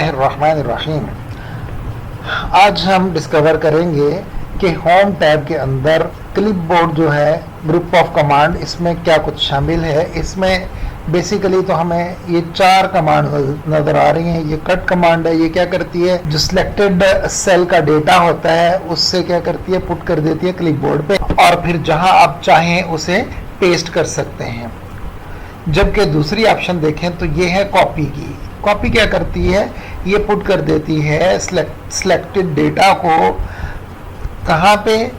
बिस्मिल्लाहिर्रहमानिर्रहीम। आज हम डिस्कवर करेंगे कि होम टैब के अंदर क्लिपबोर्ड जो है ग्रुप ऑफ कमांड, इसमें क्या कुछ शामिल है। इसमें बेसिकली तो हमें ये 4 कमांड नज़र आ रही हैं। ये कट कमांड है, ये क्या करती है, जो सिलेक्टेड सेल का डेटा होता है उससे क्या करती है, पुट कर देती है क्लिपबोर्ड पे, और फिर जहां आप चाहें उसे पेस्ट कर सकते हैं। जबकि दूसरी ऑप्शन देखें तो ये है कॉपी की। कॉपी क्या करती है, ये पुट कर देती है सिलेक्टेड डेटा को कहाँ पे,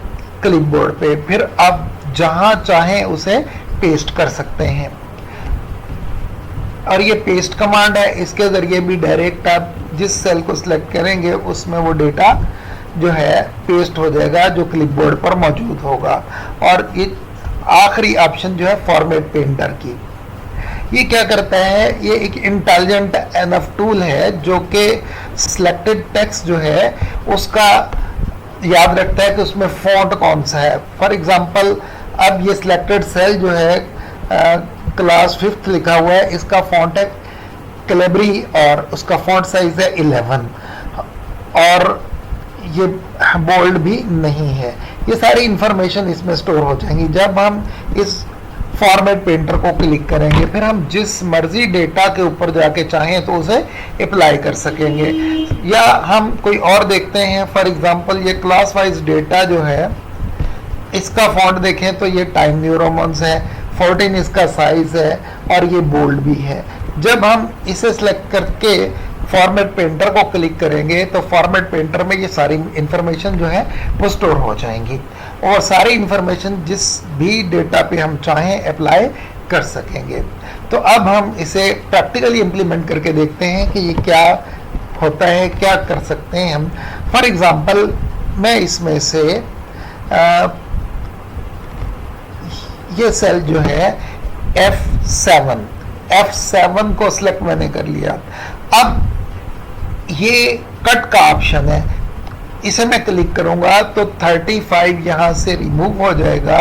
क्लिपबोर्ड पे, फिर आप जहां चाहें उसे पेस्ट कर सकते हैं। और ये पेस्ट कमांड है, इसके जरिए भी डायरेक्ट आप जिस सेल को सिलेक्ट करेंगे उसमें वो डेटा जो है पेस्ट हो जाएगा जो क्लिपबोर्ड पर मौजूद होगा। और ये आखिरी ऑप्शन जो है फॉर्मेट पेंटर की, ये क्या करता है, ये एक इंटेलिजेंट एनफ टूल है जो कि सिलेक्टेड टेक्स्ट जो है उसका याद रखता है कि उसमें फॉन्ट कौन सा है। फॉर एग्जांपल अब ये सिलेक्टेड सेल जो है क्लास 5th लिखा हुआ है, इसका फॉन्ट है कैलिब्री और उसका फॉन्ट साइज है 11 और ये बोल्ड भी नहीं है। ये सारी इंफॉर्मेशन इसमें स्टोर हो जाएंगी। जब हम इस फॉर्मेट पेंटर को क्लिक करेंगे फिर हम जिस मर्जी डेटा के ऊपर जाके चाहें तो उसे अप्लाई कर सकेंगे। या हम कोई और देखते हैं, फॉर एग्जांपल ये क्लास वाइज डेटा जो है इसका फॉन्ट देखें तो ये टाइम न्यू रोमन्स है, 14 इसका साइज है और ये बोल्ड भी है। जब हम इसे सिलेक्ट करके फॉर्मेट पेंटर को क्लिक करेंगे तो फॉर्मेट पेंटर में ये सारी इंफॉर्मेशन जो है वो स्टोर हो जाएंगी और सारी इंफॉर्मेशन जिस भी डेटा पे हम चाहें अप्लाई कर सकेंगे। तो अब हम इसे प्रैक्टिकली इम्प्लीमेंट करके देखते हैं कि ये क्या होता है, क्या कर सकते हैं हम। फॉर एग्जांपल मैं इसमें से ये सेल जो है F7 को सिलेक्ट मैंने कर लिया। अब ये कट का ऑप्शन है, इसे मैं क्लिक करूंगा तो 35 यहां से रिमूव हो जाएगा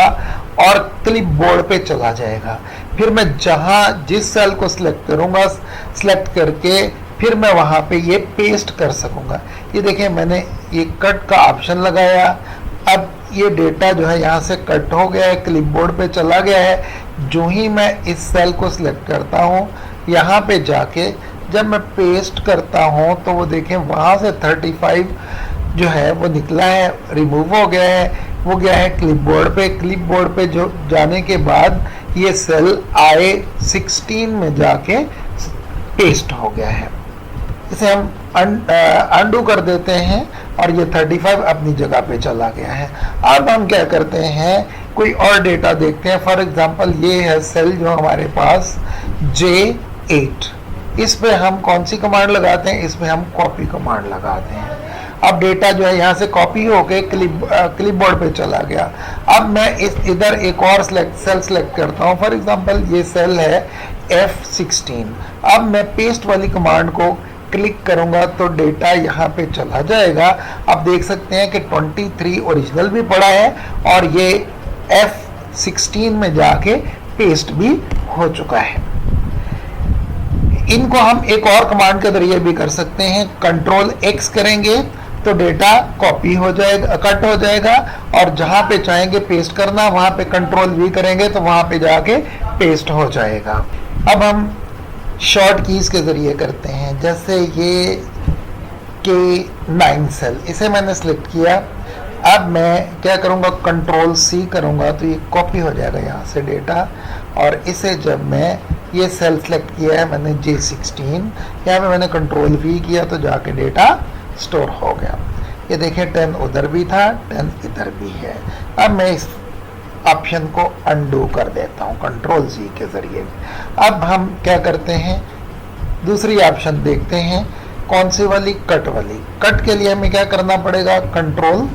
और क्लिपबोर्ड पे चला जाएगा। फिर मैं जहां जिस सेल को सिलेक्ट करूंगा, सिलेक्ट करके फिर मैं वहां पे ये पेस्ट कर सकूंगा। ये देखें मैंने ये कट का ऑप्शन लगाया, अब ये डेटा जो है यहाँ से कट हो गया है, क्लिपबोर्ड पे चला गया है। जो ही मैं इस सेल को सिलेक्ट करता हूँ, यहाँ पे जाके जब मैं पेस्ट करता हूँ तो वो देखें वहाँ से 35 जो है वो निकला है, रिमूव हो गया है, वो गया है क्लिपबोर्ड पे। क्लिपबोर्ड पे जो जाने के बाद ये सेल I16 में जाके पेस्ट हो गया है। इसे हम अनडू कर देते हैं और ये 35 अपनी जगह पे चला गया है। अब हम क्या करते हैं, कोई और डेटा देखते हैं। फॉर एग्जांपल ये है सेल जो हमारे पास J8, इस पे हम कौन सी कमांड लगाते हैं, इसमें हम कॉपी कमांड लगाते हैं। अब डेटा जो है यहाँ से कॉपी होके क्लिपबोर्ड पे चला गया। अब मैं इधर एक और सेल सेलेक्ट करता हूँ। फॉर एग्जांपल ये सेल है F16। अब मैं पेस्ट वाली कमांड को क्लिक करूंगा तो डेटा यहाँ पे चला जाएगा। आप देख सकते हैं कि 23 ओरिजिनल भी पड़ा है और ये F16 में जाके पेस्ट भी हो चुका है। इनको हम एक और कमांड के जरिए भी कर सकते हैं। कंट्रोल X करेंगे तो डेटा कॉपी हो जाएगा, कट हो जाएगा और जहां पे चाहेंगे पेस्ट करना वहां पे कंट्रोल V करेंगे तो वहां पे जाके पेस्ट हो जाएगा। अब हम शॉर्ट कीज के जरिए करते हैं, जैसे ये K9 सेल, इसे मैंने सिलेक्ट किया। अब मैं क्या करूंगा, कंट्रोल C करूंगा तो ये कॉपी हो जाएगा यहाँ से डेटा। और इसे जब मैं ये सेल सेलेक्ट किया है मैंने J16, यहाँ पे मैंने कंट्रोल V किया तो जाके डेटा स्टोर हो गया। ये देखें 10 उधर भी था, 10 इधर भी है। अब मैं इस ऑप्शन को अनडू कर देता हूँ कंट्रोल Z के जरिए। अब हम क्या करते हैं, दूसरी ऑप्शन देखते हैं, कौन सी वाली, कट वाली। कट के लिए हमें क्या करना पड़ेगा, कंट्रोल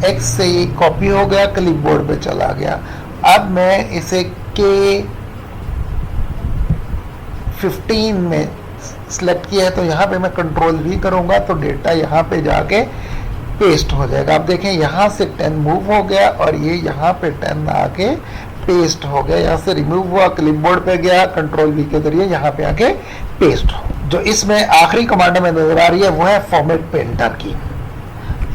X से ये कॉपी हो गया, क्लिपबोर्ड पे चला गया। अब मैं इसे K15 में सिलेक्ट किया है तो यहाँ पे मैं कंट्रोल V करूँगा तो डेटा यहाँ पे जाके पेस्ट हो जाएगा। आप देखें यहाँ से 10 मूव हो गया और ये यहाँ पे 10 आके पेस्ट हो गया। यहाँ से रिमूव हुआ, क्लिपबोर्ड पे गया, कंट्रोल V के जरिए यहाँ पे आके पेस्ट हो जो इसमें आखिरी कमांड में नजर आ रही है वो है फॉर्मेट पेंटर की।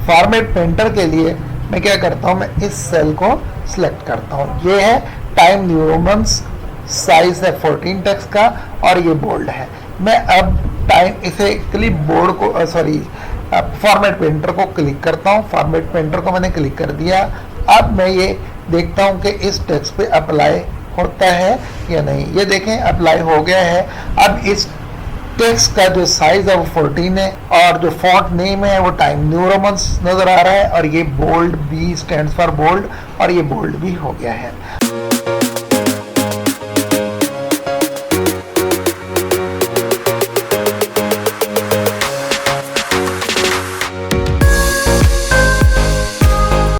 फॉर्मेट पेंटर के लिए मैं क्या करता हूं, मैं इस सेल को सिलेक्ट करता हूं। ये है टाइम न्यू रोमन्स, साइज है 14 टेक्स्ट का और ये बोल्ड है। मैं अब टाइम इसे क्लिप बोर्ड को फॉर्मेट पेंटर को क्लिक करता हूं। फॉर्मेट पेंटर को मैंने क्लिक कर दिया। अब मैं ये देखता हूं कि इस टेक्स्ट पे अप्लाई होता है या नहीं। ये देखें अप्लाई हो गया है। अब इस टेक्स्ट का जो साइज है वो 14 है और जो फॉन्ट नेम है वो टाइम न्यू रोमन्स नजर आ रहा है और ये bold, B stands for bold और ये बोल्ड भी हो गया है।